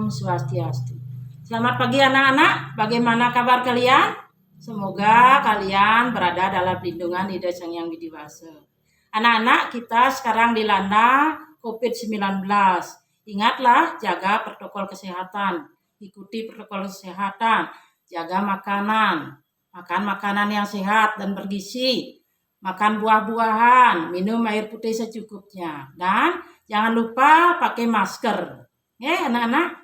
Om Swastiastu. Selamat pagi anak-anak, bagaimana kabar kalian? Semoga kalian berada dalam lindungan Ida Sang Hyang Widi Wasa. Anak-anak, kita sekarang dilanda COVID-19. Ingatlah jaga protokol kesehatan, ikuti protokol kesehatan, jaga makanan, makan makanan yang sehat dan bergizi, makan buah-buahan, minum air putih secukupnya, dan jangan lupa pakai masker. Ya, anak-anak.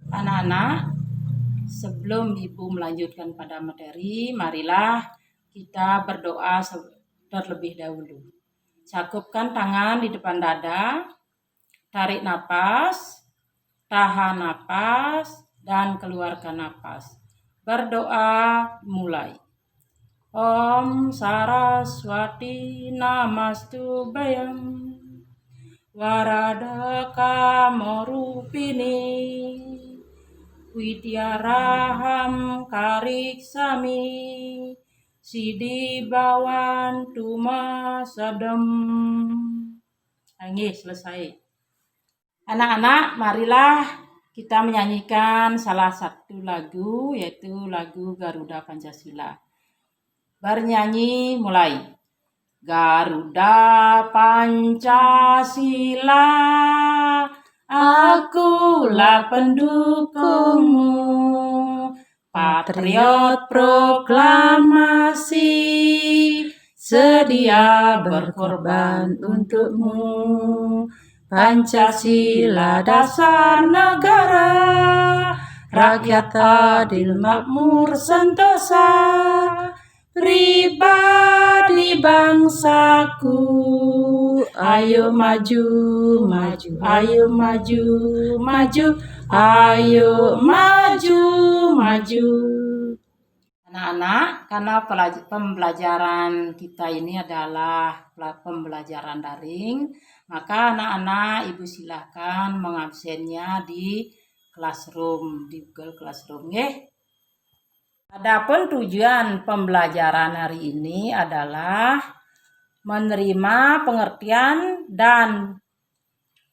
Anak-anak, sebelum Ibu melanjutkan pada materi, marilah kita berdoa terlebih dahulu. Cakupkan tangan di depan dada, tarik napas, tahan napas, dan keluarkan napas. Berdoa mulai. Om Saraswati Namastubhayam Waradaka Morupini Widyaraham Kariksami Sidi Bawan Tumasadam. Ini selesai. Anak-anak, marilah kita menyanyikan salah satu lagu, yaitu lagu Garuda Pancasila. Bernyanyi mulai. Garuda Pancasila, akulah pendukungmu. Patriot proklamasi, sedia berkorban untukmu. Pancasila dasar negara, rakyat adil makmur sentosa. Pribadi bangsaku, ayo maju, maju, ayo maju, maju, ayo maju, maju. Anak-anak, karena pembelajaran kita ini adalah pembelajaran daring, maka anak-anak Ibu silahkan mengabsennya di Classroom, di Google Classroom, ya. Adapun tujuan pembelajaran hari ini adalah menerima pengertian dan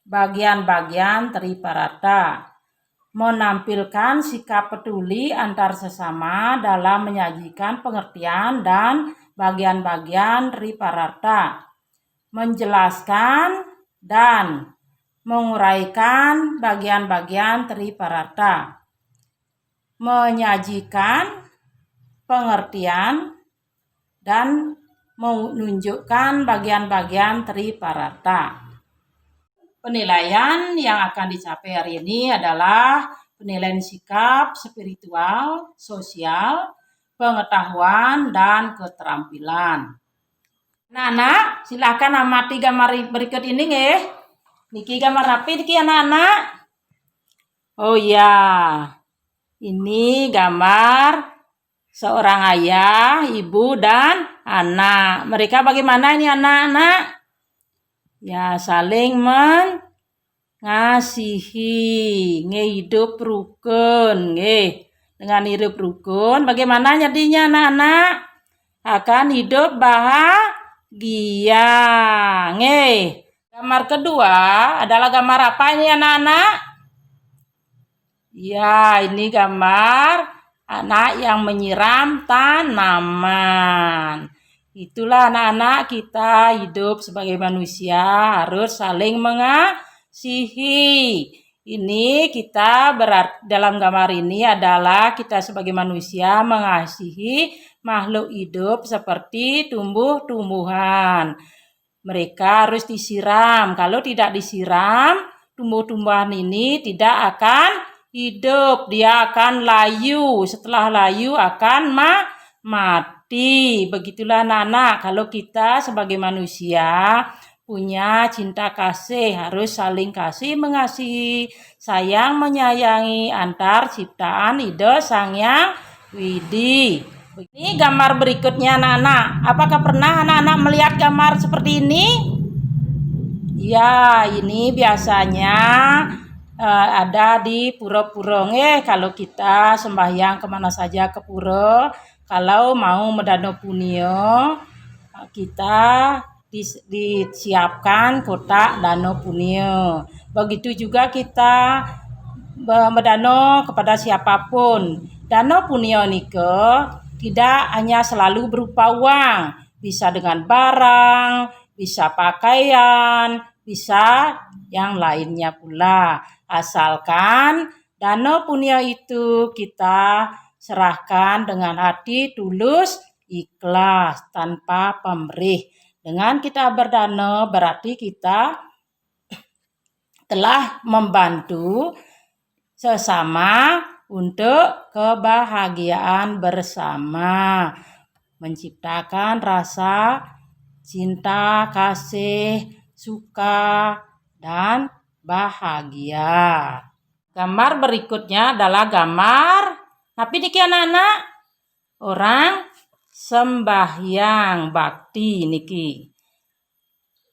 bagian-bagian Triparata, menampilkan sikap peduli antar sesama dalam menyajikan pengertian dan bagian-bagian Triparata, menjelaskan dan menguraikan bagian-bagian Triparata, menyajikan pengertian dan menunjukkan bagian-bagian Triparata. Penilaian yang akan dicapai hari ini adalah penilaian sikap, spiritual, sosial, pengetahuan, dan keterampilan. Anak-anak, silakan amati gambar berikut ini, nggih. Niki gambar rapi niki anak-anak. Oh iya. Ini gambar seorang ayah, ibu, dan anak. Mereka bagaimana ini anak-anak? Ya, saling mengasihi, hidup rukun, dengan hidup rukun. Bagaimana jadinya anak-anak? Akan hidup bahagia, Gambar kedua adalah gambar apa ini anak-anak? Ya, ini gambar anak yang menyiram tanaman. Itulah anak-anak, kita hidup sebagai manusia harus saling mengasihi. Ini kita dalam gambar ini adalah kita sebagai manusia mengasihi makhluk hidup seperti tumbuh-tumbuhan. Mereka harus disiram. Kalau tidak disiram, tumbuh-tumbuhan ini tidak akan hidup, dia akan layu. Setelah layu akan mati. Begitulah anak-anak, kalau kita sebagai manusia punya cinta kasih, harus saling kasih mengasihi, sayang menyayangi antar ciptaan Ida Sang Hyang Widi. Ini gambar berikutnya anak-anak. Apakah pernah anak-anak melihat gambar seperti ini? Ya, ini biasanya ada di pura-pura. Kalau kita sembahyang kemana saja ke pura, kalau mau medano punio, kita disiapkan kotak dano punio. Begitu juga kita medano kepada siapapun. Dano punia nike tidak hanya selalu berupa uang, bisa dengan barang, bisa pakaian, bisa yang lainnya pula. Asalkan dano punia itu kita serahkan dengan hati tulus, ikhlas, tanpa pamrih. Dengan kita berdana berarti kita telah membantu sesama untuk kebahagiaan bersama, menciptakan rasa cinta, kasih, suka, dan bahagia. Gambar berikutnya adalah gambar tapi niki anak-anak orang sembahyang bakti niki.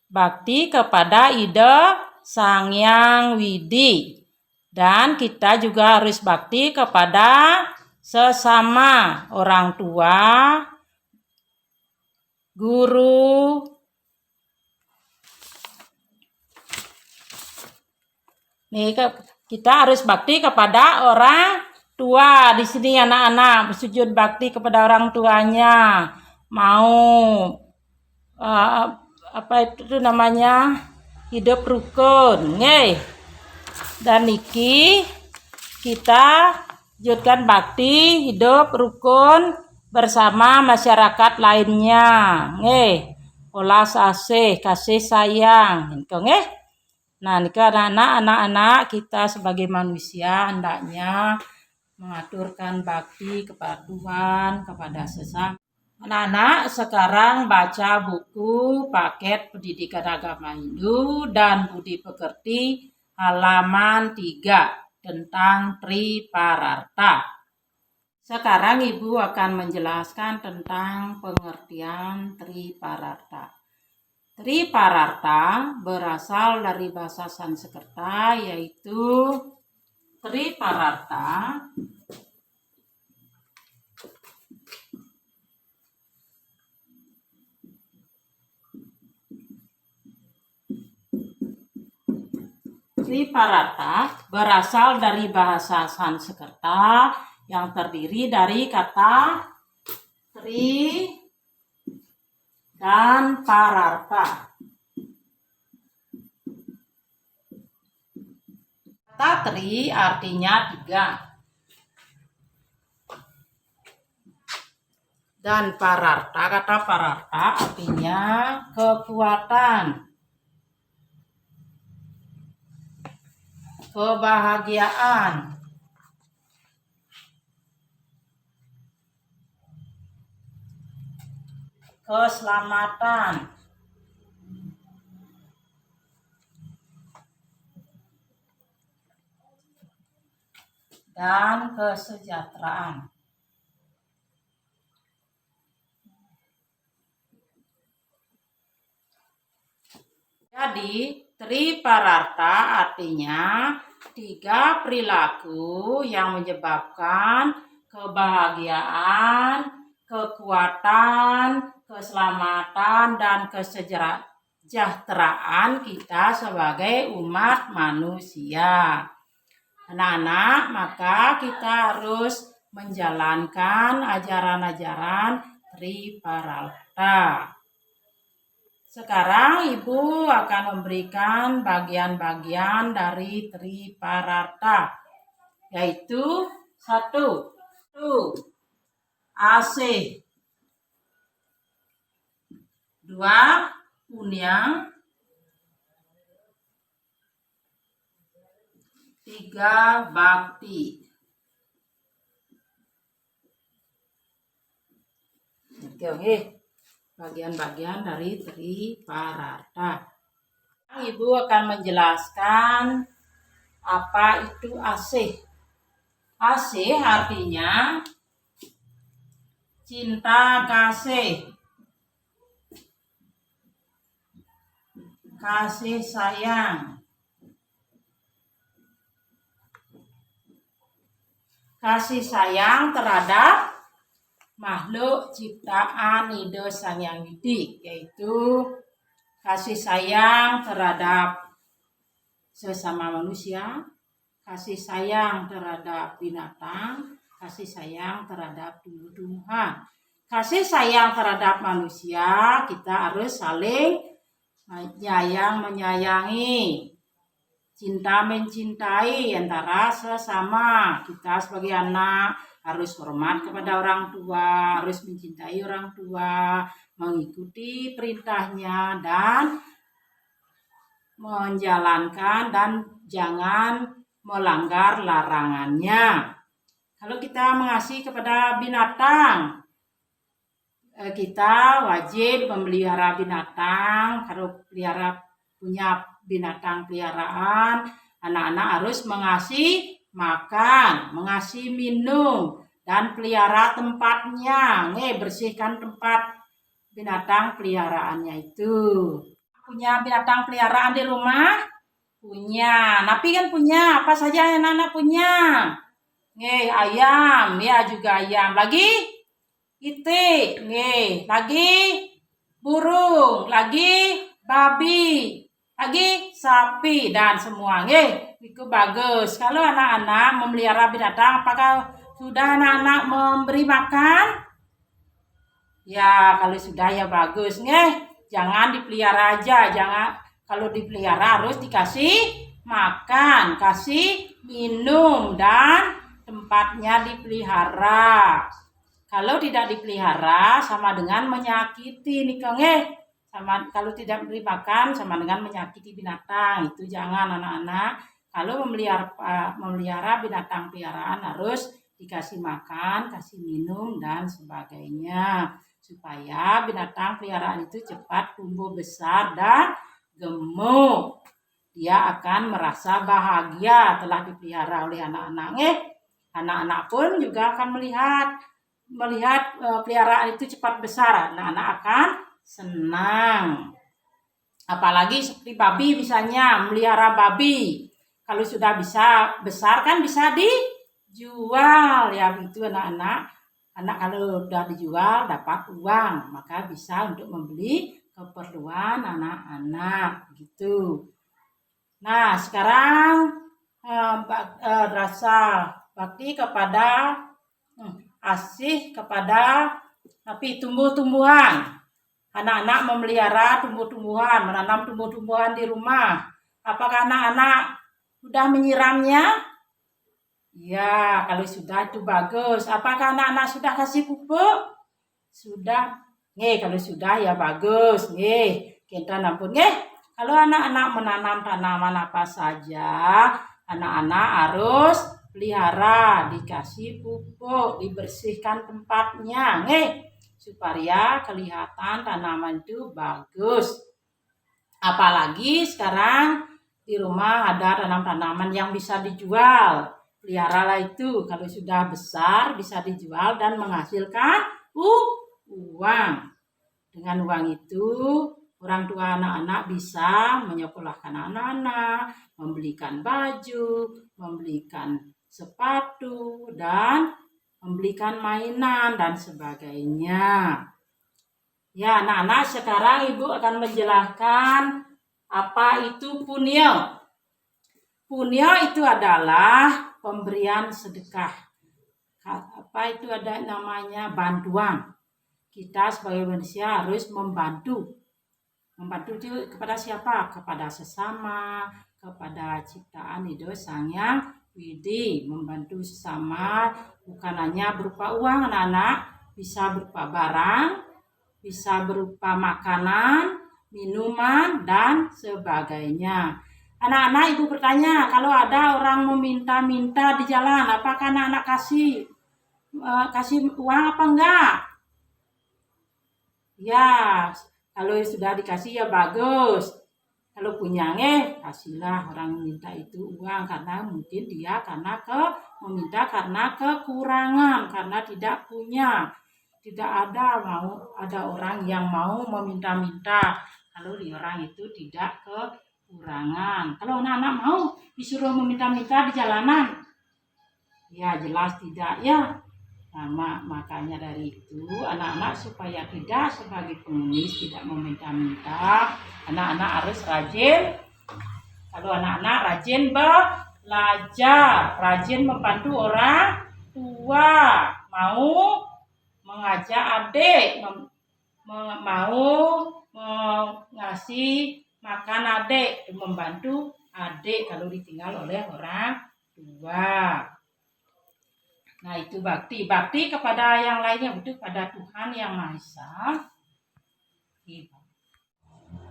Bakti kepada Ida Sang Hyang Widi. Dan kita juga harus bakti kepada sesama orang tua, guru, nih kita harus bakti kepada orang tua. Di sini anak-anak bersujud bakti kepada orang tuanya. Mau apa itu namanya? Hidup rukun, nih. Dan niki kita wujudkan bakti hidup rukun bersama masyarakat lainnya. Olas asih, kasih sayang. Nah, niki anak-anak kita sebagai manusia hendaknya mengaturkan bakti kepada Tuhan, kepada sesama. Anak-anak sekarang baca buku paket pendidikan agama Hindu dan budi pekerti halaman 3 tentang Tripararta. Sekarang Ibu akan menjelaskan tentang pengertian Tripararta. Tripararta berasal dari bahasa Sanskerta yaitu Tripararta Tripararta berasal dari bahasa Sanskerta yang terdiri dari kata tri dan pararta. Kata tri artinya 3. Dan kata pararta artinya kekuatan, kebahagiaan, keselamatan, dan kesejahteraan. Jadi, Tripararta artinya 3 perilaku yang menyebabkan kebahagiaan, kekuatan, keselamatan, dan kesejahteraan kita sebagai umat manusia. Anak-anak, maka kita harus menjalankan ajaran-ajaran Tripararta. Sekarang Ibu akan memberikan bagian-bagian dari Tripararta, yaitu 1. Asih, 2. Punyang, 3. Bakti. Oke. Bagian-bagian dari Tripararta. Ibu akan menjelaskan apa itu asih. Asih artinya cinta kasih, kasih sayang, kasih sayang terhadap makhluk ciptaan Ida Sang Hyang Widi, yaitu kasih sayang terhadap sesama manusia, kasih sayang terhadap binatang, kasih sayang terhadap tumbuh-tumbuhan. Kasih sayang terhadap manusia, kita harus saling menyayangi, cinta mencintai antara sesama. Kita sebagai anak harus hormat kepada orang tua, harus mencintai orang tua, mengikuti perintahnya dan menjalankan dan jangan melanggar larangannya. Kalau kita mengasihi kepada binatang, kita wajib memelihara binatang. Kalau punya binatang peliharaan, anak-anak harus mengasihi makan, mengasihi minum, dan pelihara tempatnya. Bersihkan tempat binatang peliharaannya itu. Punya binatang peliharaan di rumah? Punya. Napi kan punya. Apa saja yang anak punya? Ayam, ya juga ayam. Lagi itik, lagi burung, lagi babi, lagi sapi dan semua. Itu bagus. Kalau anak-anak memelihara binatang, apakah sudah anak-anak memberi makan? Ya, kalau sudah ya bagus. Jangan dipelihara aja, kalau dipelihara harus dikasih makan, kasih minum dan tempatnya dipelihara. Kalau tidak dipelihara sama dengan menyakiti kalau tidak diberi makan sama dengan menyakiti binatang. Itu jangan anak-anak. Kalau memelihara binatang peliharaan harus dikasih makan, kasih minum dan sebagainya, supaya binatang peliharaan itu cepat tumbuh besar dan gemuk. Dia akan merasa bahagia telah dipelihara oleh anak-anak. Anak-anak pun juga akan melihat peliharaan itu cepat besar. Anak-anak akan senang. Apalagi seperti babi misalnya, melihara babi. Kalau sudah bisa besar kan bisa dijual. Ya itu anak-anak. Anak kalau sudah dijual dapat uang, maka bisa untuk membeli keperluan anak-anak gitu. Nah, sekarang rasa bakti kepada asih kepada tumbuh-tumbuhan. Anak-anak memelihara tumbuh-tumbuhan, menanam tumbuh-tumbuhan di rumah. Apakah anak-anak sudah menyiramnya? Ya, kalau sudah itu bagus. Apakah anak-anak sudah kasih pupuk? Sudah. Kalau sudah ya bagus. Kita nampun. Kalau anak-anak menanam tanaman apa saja, anak-anak harus pelihara, dikasih pupuk, dibersihkan tempatnya, supaya kelihatan tanaman itu bagus. Apalagi sekarang di rumah ada tanaman yang bisa dijual. Peliharalah itu, kalau sudah besar bisa dijual dan menghasilkan uang. Dengan uang itu orang tua anak-anak bisa menyekolahkan anak-anak, membelikan baju, membelikan sepatu, dan membelikan mainan dan sebagainya. Ya, anak-anak, sekarang Ibu akan menjelaskan apa itu punya. Punya itu adalah pemberian sedekah. Apa itu ada namanya bantuan. Kita sebagai manusia harus membantu. Membantu itu kepada siapa? Kepada sesama, kepada ciptaan hidup Sang Yang Widi. Membantu sesama bukan hanya berupa uang anak-anak, bisa berupa barang, bisa berupa makanan, minuman, dan sebagainya. Anak-anak, Ibu bertanya, kalau ada orang meminta-minta di jalan, apakah anak-anak kasih uang apa enggak? Ya, kalau sudah dikasih ya bagus. Kalau punya kasihlah orang minta itu uang, karena mungkin dia meminta karena kekurangan, karena tidak punya. Tidak ada orang yang mau meminta-minta kalau orang itu tidak kekurangan. Kalau anak-anak mau disuruh meminta-minta di jalanan, ya jelas tidak ya. Nah, makanya dari itu anak-anak supaya tidak sebagai pengemis, tidak meminta-minta, anak-anak harus rajin. Kalau anak-anak rajin belajar, rajin membantu orang tua, mau mengajak adik, mau ngasih makan adik, membantu adik kalau ditinggal oleh orang tua. Nah, itu bakti. Bakti kepada yang lainnya, itu pada Tuhan Yang Maha Esa.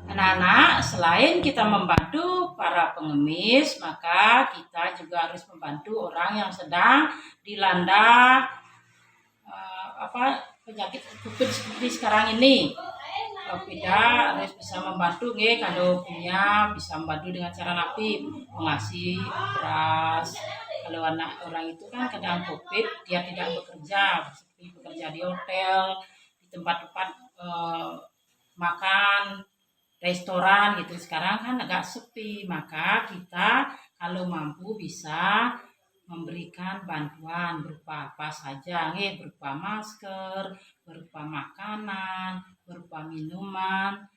Anak-anak, selain kita membantu para pengemis, maka kita juga harus membantu orang yang sedang dilanda penyakit COVID seperti sekarang ini. Kalau tidak, harus bisa membantu kalau punya, bisa membantu dengan cara napi, mengasih beras. Kalau anak orang itu kan kadang COVID, dia tidak bekerja, seperti bekerja di hotel, di tempat-tempat makan, restoran gitu. Sekarang kan agak sepi, maka kita kalau mampu bisa memberikan bantuan berupa apa saja, berupa masker, berupa makanan, berupa minuman,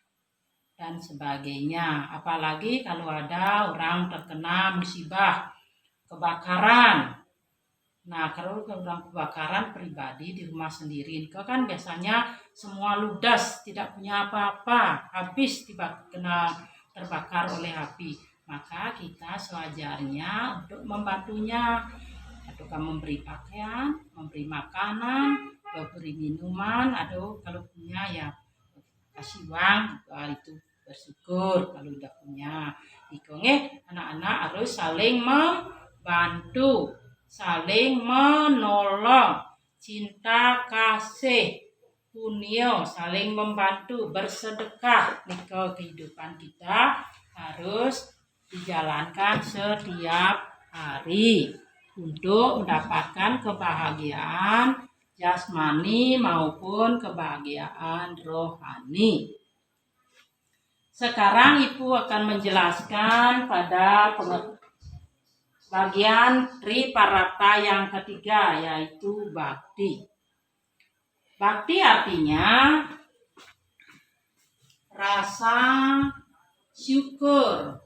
dan sebagainya. Apalagi kalau ada orang terkena musibah kebakaran. Nah, kalau orang kebakaran pribadi di rumah sendiri, itu kan biasanya semua ludas, tidak punya apa-apa, habis kena terbakar oleh api. Maka kita sewajarnya untuk membantunya, atau memberi pakaian, memberi makanan, memberi minuman, atau kalau punya ya kasih uang, itu bersyukur kalau udah punya. Anak-anak harus saling membantu, saling menolong, cinta kasih, punio, saling membantu, bersedekah. Kehidupan kita harus dijalankan setiap hari untuk mendapatkan kebahagiaan jasmani maupun kebahagiaan rohani. Sekarang Ibu akan menjelaskan pada bagian Triparata yang ketiga, yaitu bakti. Bakti artinya rasa syukur,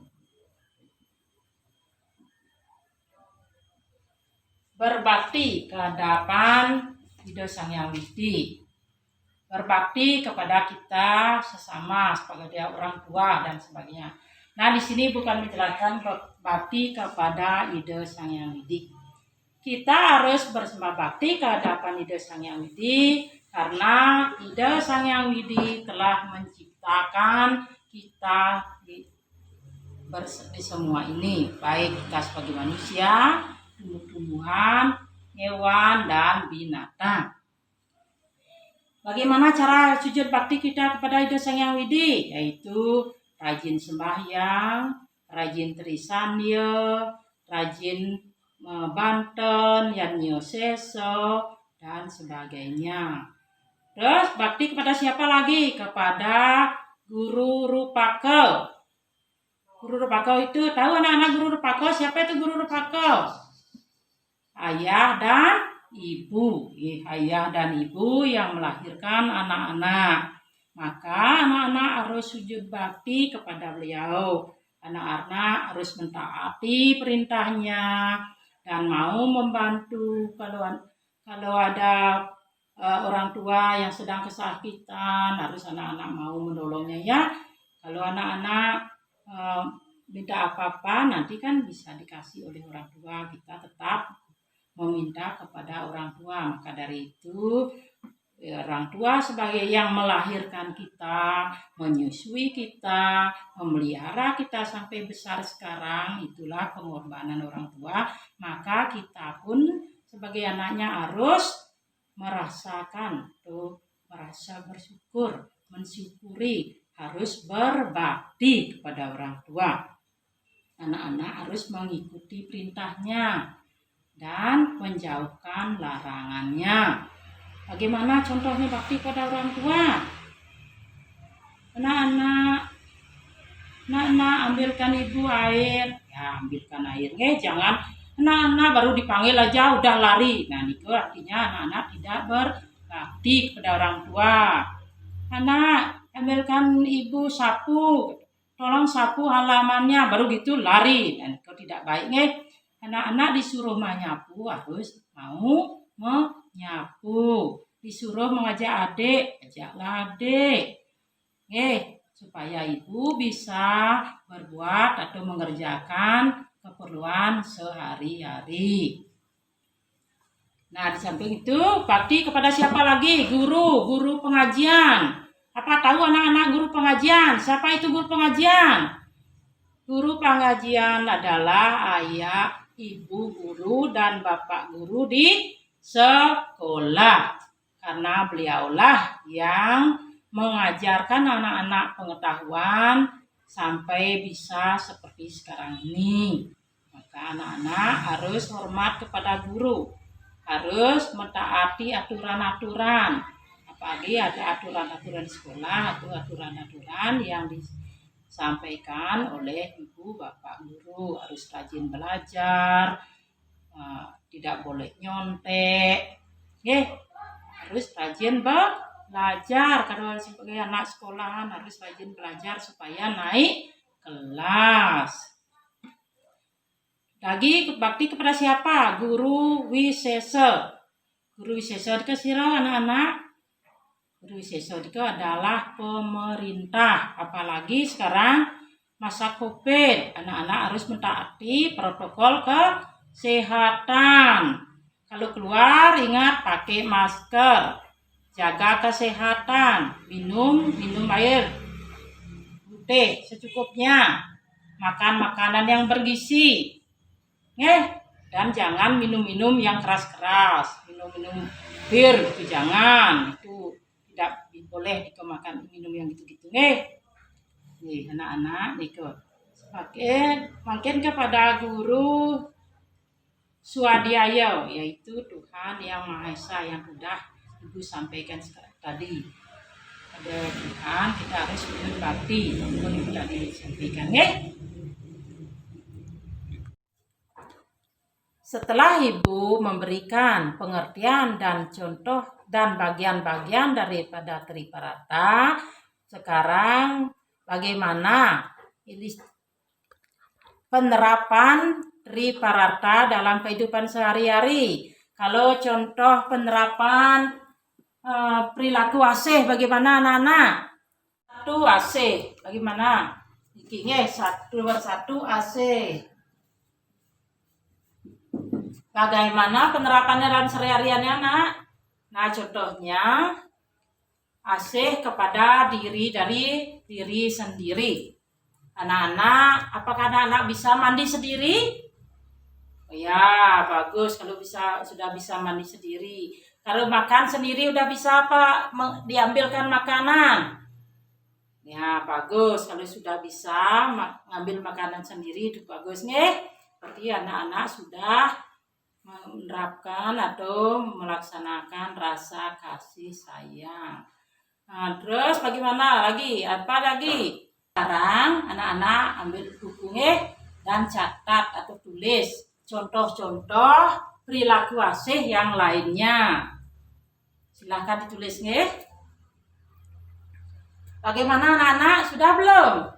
berbakti ke hadapan Ida Sang Hyang Widi, berbakti kepada kita sesama sebagai orang tua dan sebagainya. Nah, di sini bukan menjelaskan bakti kepada Ida Sang Hyang Widi. Kita harus bersembah bakti ke hadapan Ida Sang Hyang Widi karena Ida Sang Hyang Widi telah menciptakan kita di semua ini, baik kita sebagai manusia, tumbuh-tumbuhan, hewan, dan binatang. Bagaimana cara sujud bakti kita kepada Ida Sang Hyang Widi? Yaitu rajin sembahyang, rajin trisandya, rajin banten, yanyo seso, dan sebagainya. Terus bakti kepada siapa lagi? Kepada Guru Rupaka. Guru Rupaka itu, tahu anak-anak Guru Rupaka? Siapa itu Guru Rupaka? Ayah dan ibu. Ayah dan ibu yang melahirkan anak-anak. Maka anak-anak harus sujud bakti kepada beliau. Anak-anak harus mentaati perintahnya dan mau membantu kalau ada orang tua yang sedang kesakitan, harus anak-anak mau menolongnya ya. Kalau anak-anak minta apa-apa, nanti kan bisa dikasih oleh orang tua. Kita tetap meminta kepada orang tua. Maka dari itu orang tua sebagai yang melahirkan kita, menyusui kita, memelihara kita sampai besar sekarang, itulah pengorbanan orang tua. Maka kita pun sebagai anaknya harus merasakan tuh, merasa bersyukur, mensyukuri, harus berbakti kepada orang tua. Anak-anak harus mengikuti perintahnya dan menjauhkan larangannya. Bagaimana contohnya bakti pada orang tua? Anak-anak ambilkan ibu air, ya ambilkan airnya, jangan anak-anak baru dipanggil aja udah lari. Nah, itu artinya anak-anak tidak berbakti kepada orang tua. Anak, ambilkan ibu sapu, tolong sapu halamannya, baru gitu lari. Dan itu tidak baik, Anak-anak disuruh menyapu harus mau menyapu. Disuruh mengajak adik, ajaklah adik. Supaya ibu bisa berbuat atau mengerjakan keperluan sehari-hari. Nah, di samping itu bakti kepada siapa lagi? Guru pengajian. Apa tahu anak-anak guru pengajian? Siapa itu guru pengajian? Guru pengajian adalah ayah, ibu guru, dan bapak guru di sekolah. Karena beliaulah yang mengajarkan anak-anak pengetahuan sampai bisa seperti sekarang ini. Maka anak-anak harus hormat kepada guru, harus mentaati aturan-aturan. Apalagi ada aturan-aturan di sekolah atau aturan-aturan yang disampaikan oleh ibu bapak guru. Harus rajin belajar, tidak boleh nyontek, harus rajin belajar. Kalau sebagai anak sekolahan harus rajin belajar supaya naik kelas. Lagi bakti kepada siapa? Guru Wisesa. Guru Wisesa itu sira anak-anak. Guru Wisesa itu adalah pemerintah. Apalagi sekarang masa COVID, anak-anak harus mentaati protokol kesehatan. Kalau keluar ingat pakai masker, jaga kesehatan, minum air putih secukupnya, makan makanan yang bergizi, dan jangan minum yang keras-keras, minum bir itu jangan, itu tidak boleh dikemakan minum yang gitu-gitu, Nih anak-anak ikut. Makin kepada guru Swadhyaya, yaitu Tuhan yang Maha Esa yang sudah Ibu sampaikan tadi. Pada Tuhan kita harus berbakti, walaupun Ibu tadi sampaikan, Setelah Ibu memberikan pengertian dan contoh dan bagian-bagian daripada Triparata, sekarang bagaimana ini penerapan Triparata dalam kehidupan sehari-hari? Kalau contoh penerapan perilaku asih bagaimana anak-anak? Satu asih bagaimana? Bikinnya satu asih. Bagaimana penerapannya dalam sehari-hariannya, Nak? Nah, contohnya asih kepada diri sendiri. Anak-anak, apakah anak-anak bisa mandi sendiri? Oh ya, bagus kalau sudah bisa mandi sendiri. Kalau makan sendiri udah bisa apa? Diambilkan makanan. Ya, bagus kalau sudah bisa mengambil makanan sendiri, itu bagus nih. Berarti anak-anak sudah menerapkan atau melaksanakan rasa kasih sayang. Nah, terus bagaimana lagi? Apa lagi? Sekarang anak-anak ambil buku dan catat atau tulis contoh-contoh perilaku asih yang lainnya. Silahkan ditulis Bagaimana anak-anak? Sudah belum?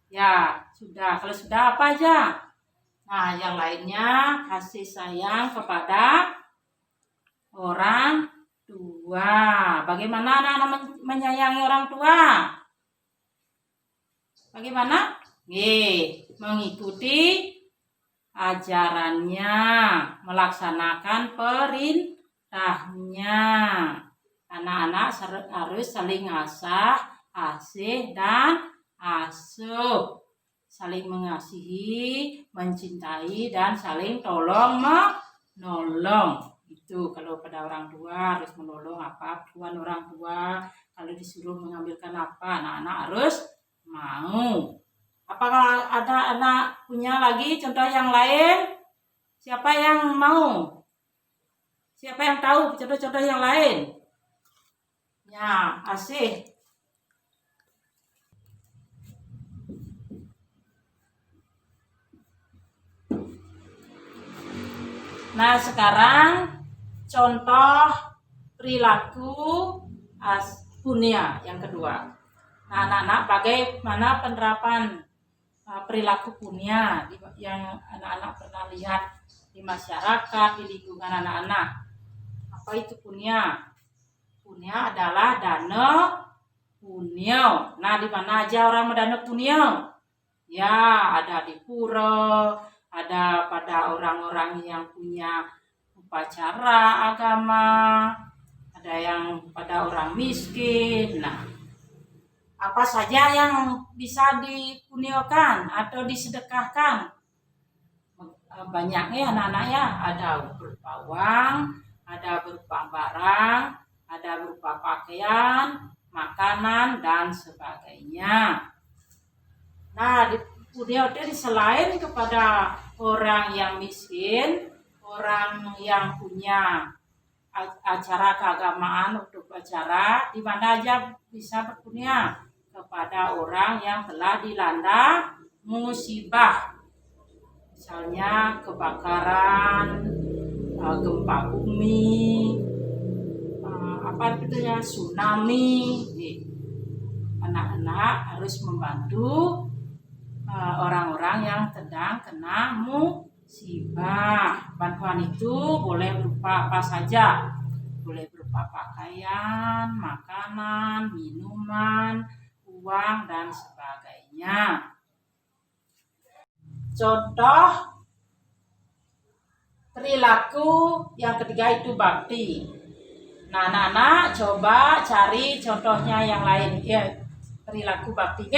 Ya, sudah. Kalau sudah apa aja? Nah, yang lainnya kasih sayang kepada orang tua. Bagaimana anak-anak menyayangi orang tua? Bagaimana? Mengikuti ajarannya, melaksanakan perintahnya. Anak-anak harus saling asih dan asuh. Saling mengasihi, mencintai, dan saling tolong menolong. Itu kalau pada orang tua harus menolong apa keperluan orang tua. Kalau disuruh mengambilkan apa, anak-anak harus mau. Apakah ada anak punya lagi contoh yang lain? Siapa yang mau? Siapa yang tahu contoh-contoh yang lain? Ya, asih. Nah, sekarang contoh perilaku punya yang kedua. Nah, anak-anak bagaimana penerapan perilaku punya yang anak-anak pernah lihat di masyarakat, di lingkungan anak-anak. Apa itu punya? Punya adalah dana punyo. Nah, di mana aja orang mendana punyo? Ya, ada di pura, ada pada orang-orang yang punya upacara agama, ada yang pada orang miskin. Nah, apa saja yang bisa dipuniokan atau disedekahkan? Banyaknya anak-anak ya, ada berupa uang, ada berupa barang, ada berupa pakaian, makanan, dan sebagainya. Nah, di punio selain kepada orang yang miskin, orang yang punya acara keagamaan untuk acara, di mana aja bisa berpunya kepada orang yang telah dilanda musibah. Misalnya kebakaran, gempa bumi, tsunami. Anak-anak harus membantu orang-orang yang sedang kena musibah. Bantuan itu boleh berupa apa saja, boleh berupa pakaian, makanan, minuman, uang, dan sebagainya. Contoh perilaku yang ketiga itu bakti. Nah, anak-anak coba cari contohnya yang lain ya, perilaku bakti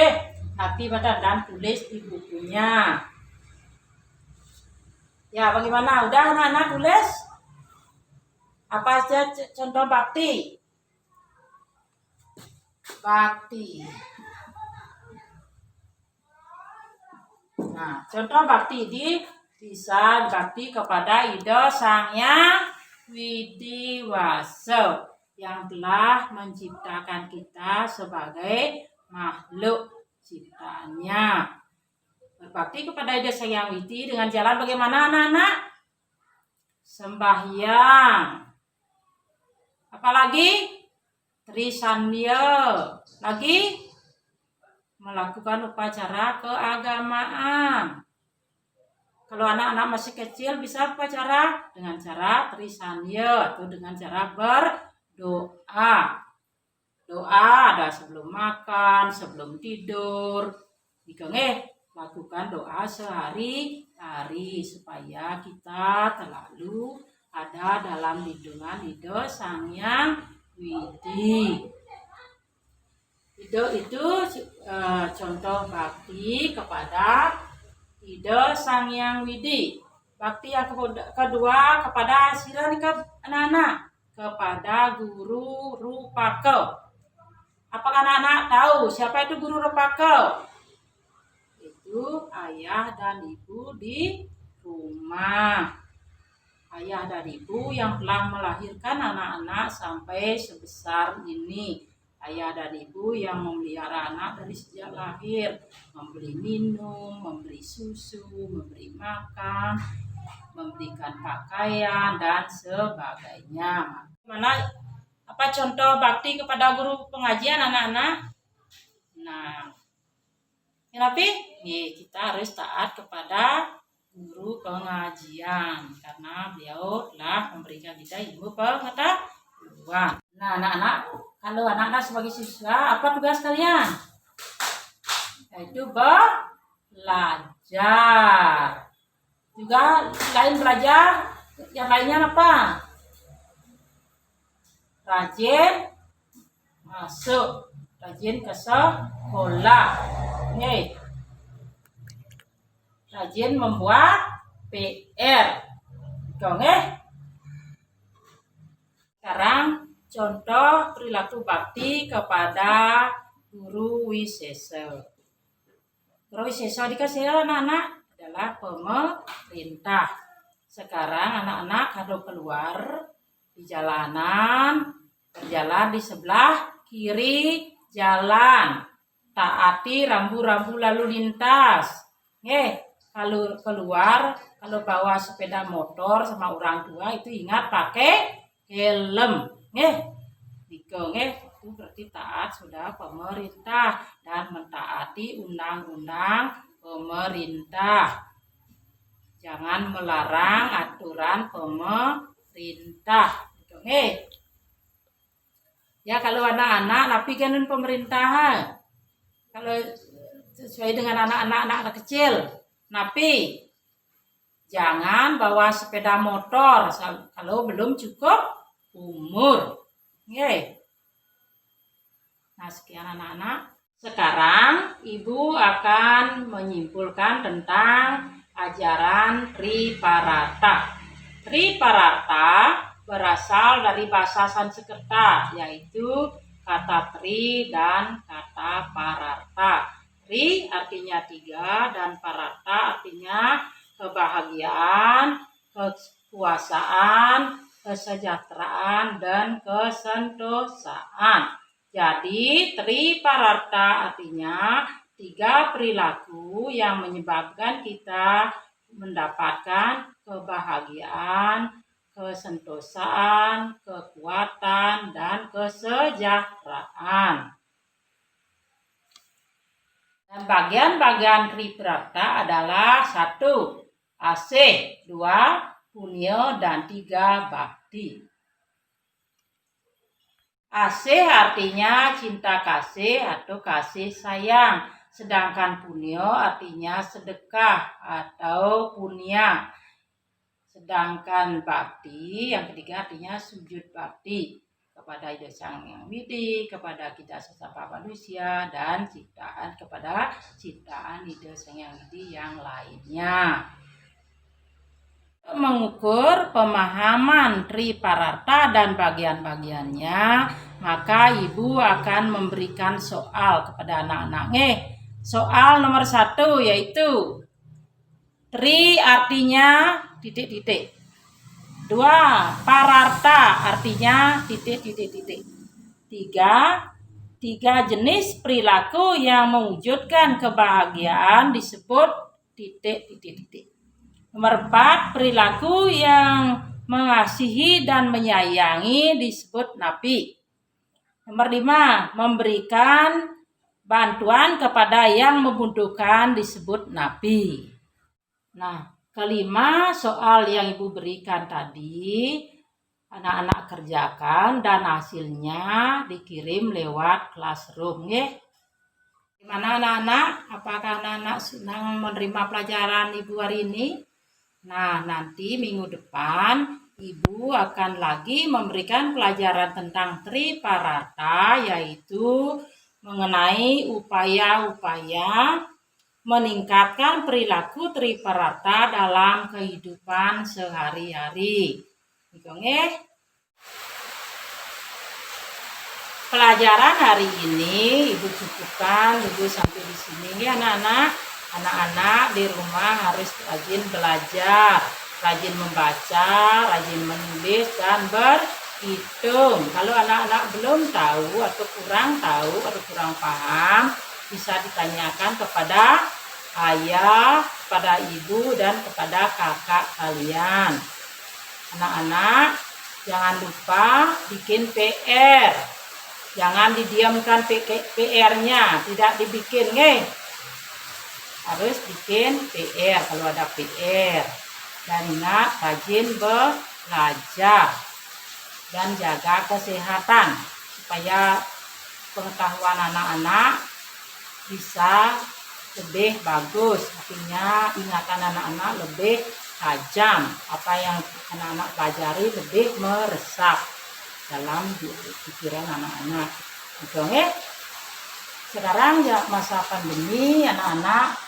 nanti dan tulis di bukunya. Ya, bagaimana? Udah anak-anak tulis? Apa aja contoh bakti? Bakti. Nah, contoh bakti bisa bakti kepada Ida Sang Hyang Widiwasa yang telah menciptakan kita sebagai makhluk ciptaannya. Berbakti kepada Ida Sang Hyang Widi dengan jalan bagaimana anak-anak? Sembahyang. Apalagi? Trisandya. Lagi? Melakukan upacara keagamaan. Kalau anak-anak masih kecil bisa upacara dengan cara trisandya atau dengan cara berdoa. Doa ada sebelum makan, sebelum tidur. Lakukan doa sehari-hari supaya kita selalu ada dalam lindungan Ida Sang Hyang Widi. Itu contoh bakti kepada Ida Sang Hyang Widi. Bakti yang kedua kepada anak-anak, kepada Guru Rupaka. Apakah anak-anak tahu siapa itu Guru Rupaka? Itu ayah dan ibu di rumah. Ayah dan ibu yang telah melahirkan anak-anak sampai sebesar ini. Ayah dan ibu yang memelihara anak dari sejak lahir, memberi minum, memberi susu, memberi makan, memberikan pakaian, dan sebagainya. Apa contoh bakti kepada guru pengajian anak-anak? Nah, kenapa? Kita harus taat kepada guru pengajian karena beliau telah memberikan kita ilmu pengetahuan. Nah, anak-anak, kalau anak-anak sebagai siswa, apa tugas kalian? Yaitu belajar. Juga selain belajar, yang lainnya apa? Rajin masuk, rajin ke sekolah. Rajin membuat PR. Sekarang contoh perilaku bakti kepada guru wisesa. Guru wisesa dikasih anak-anak adalah pemerintah. Sekarang anak-anak kalau keluar di jalanan, berjalan di sebelah kiri jalan, taati rambu-rambu lalu lintas. Kalau keluar, kalau bawa sepeda motor sama orang tua itu ingat pakai helm. Itu berarti taat sudah pemerintah dan mentaati undang-undang pemerintah. Jangan melarang aturan pemerintah. Oke. Ya kalau anak-anak tapi kan pemerintah. Kalau sesuai dengan anak-anak kecil, tapi jangan bawa sepeda motor kalau belum cukup umur. Oke. Nah, sekian anak-anak. Sekarang Ibu akan menyimpulkan tentang ajaran Triparata. Triparata berasal dari bahasa Sanskerta, yaitu kata tri dan kata pararta. Tri artinya 3 dan pararta artinya kebahagiaan, kekuasaan, kesejahteraan, dan kesentosaan. Jadi Triparata artinya 3 perilaku yang menyebabkan kita mendapatkan kebahagiaan, kesentosaan, kekuatan, dan kesejahteraan. Dan bagian-bagian Triparata adalah 1. Asih, 2. Punya, dan 3. Bakti. Asih artinya cinta kasih atau kasih sayang. Sedangkan punyo artinya sedekah atau punya. Sedangkan bakti yang ketiga artinya sujud bakti kepada Ida Sang Yang Widi, kepada kita sesama manusia, dan ciptaan kepada ciptaan Ida Sang Yang Widi yang lainnya. Mengukur pemahaman Triparata dan bagian-bagiannya, maka Ibu akan memberikan soal kepada anak-anak. Soal nomor 1 yaitu Tri artinya titik-titik. 2. Pararta artinya titik-titik. 3 jenis perilaku yang mewujudkan kebahagiaan disebut titik-titik. Nomor 4, perilaku yang mengasihi dan menyayangi disebut nabi. Nomor 5, memberikan bantuan kepada yang membutuhkan disebut nabi. Nah, kelima soal yang Ibu berikan tadi, anak-anak kerjakan dan hasilnya dikirim lewat classroom. Gimana anak-anak? Apakah anak-anak senang menerima pelajaran Ibu hari ini? Nah, nanti minggu depan Ibu akan lagi memberikan pelajaran tentang Triparata, yaitu mengenai upaya-upaya meningkatkan perilaku Triparata dalam kehidupan sehari-hari. Pelajaran hari ini Ibu cukupkan dulu sampai di sini ya anak-anak. Anak-anak di rumah harus rajin belajar, rajin membaca, rajin menulis, dan berhitung. Kalau anak-anak belum tahu atau kurang tahu atau kurang paham, bisa ditanyakan kepada ayah, kepada ibu, dan kepada kakak kalian. Anak-anak, jangan lupa bikin PR. Jangan didiamkan PR-nya, tidak dibikin, harus bikin PR kalau ada PR. Dan ingat, rajin belajar dan jaga kesehatan supaya pengetahuan anak-anak bisa lebih bagus, artinya ingatan anak-anak lebih tajam, apa yang anak-anak pelajari lebih meresap dalam pikiran anak-anak. Sekarang ya masa pandemi, anak-anak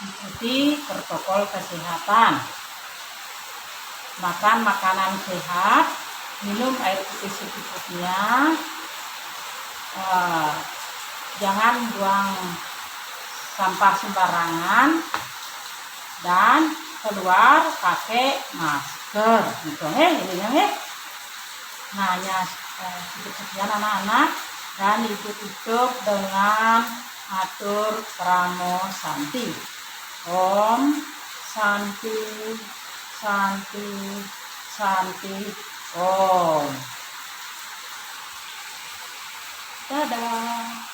ikuti protokol kesehatan, makan makanan sehat, minum air putih secukupnya, jangan buang sampah sembarangan, dan keluar pakai masker. Nah, hanya sekian anak-anak, dan Ibu tutup dengan atur pramo santi. Om Santi Santi Santi Om. Dadah.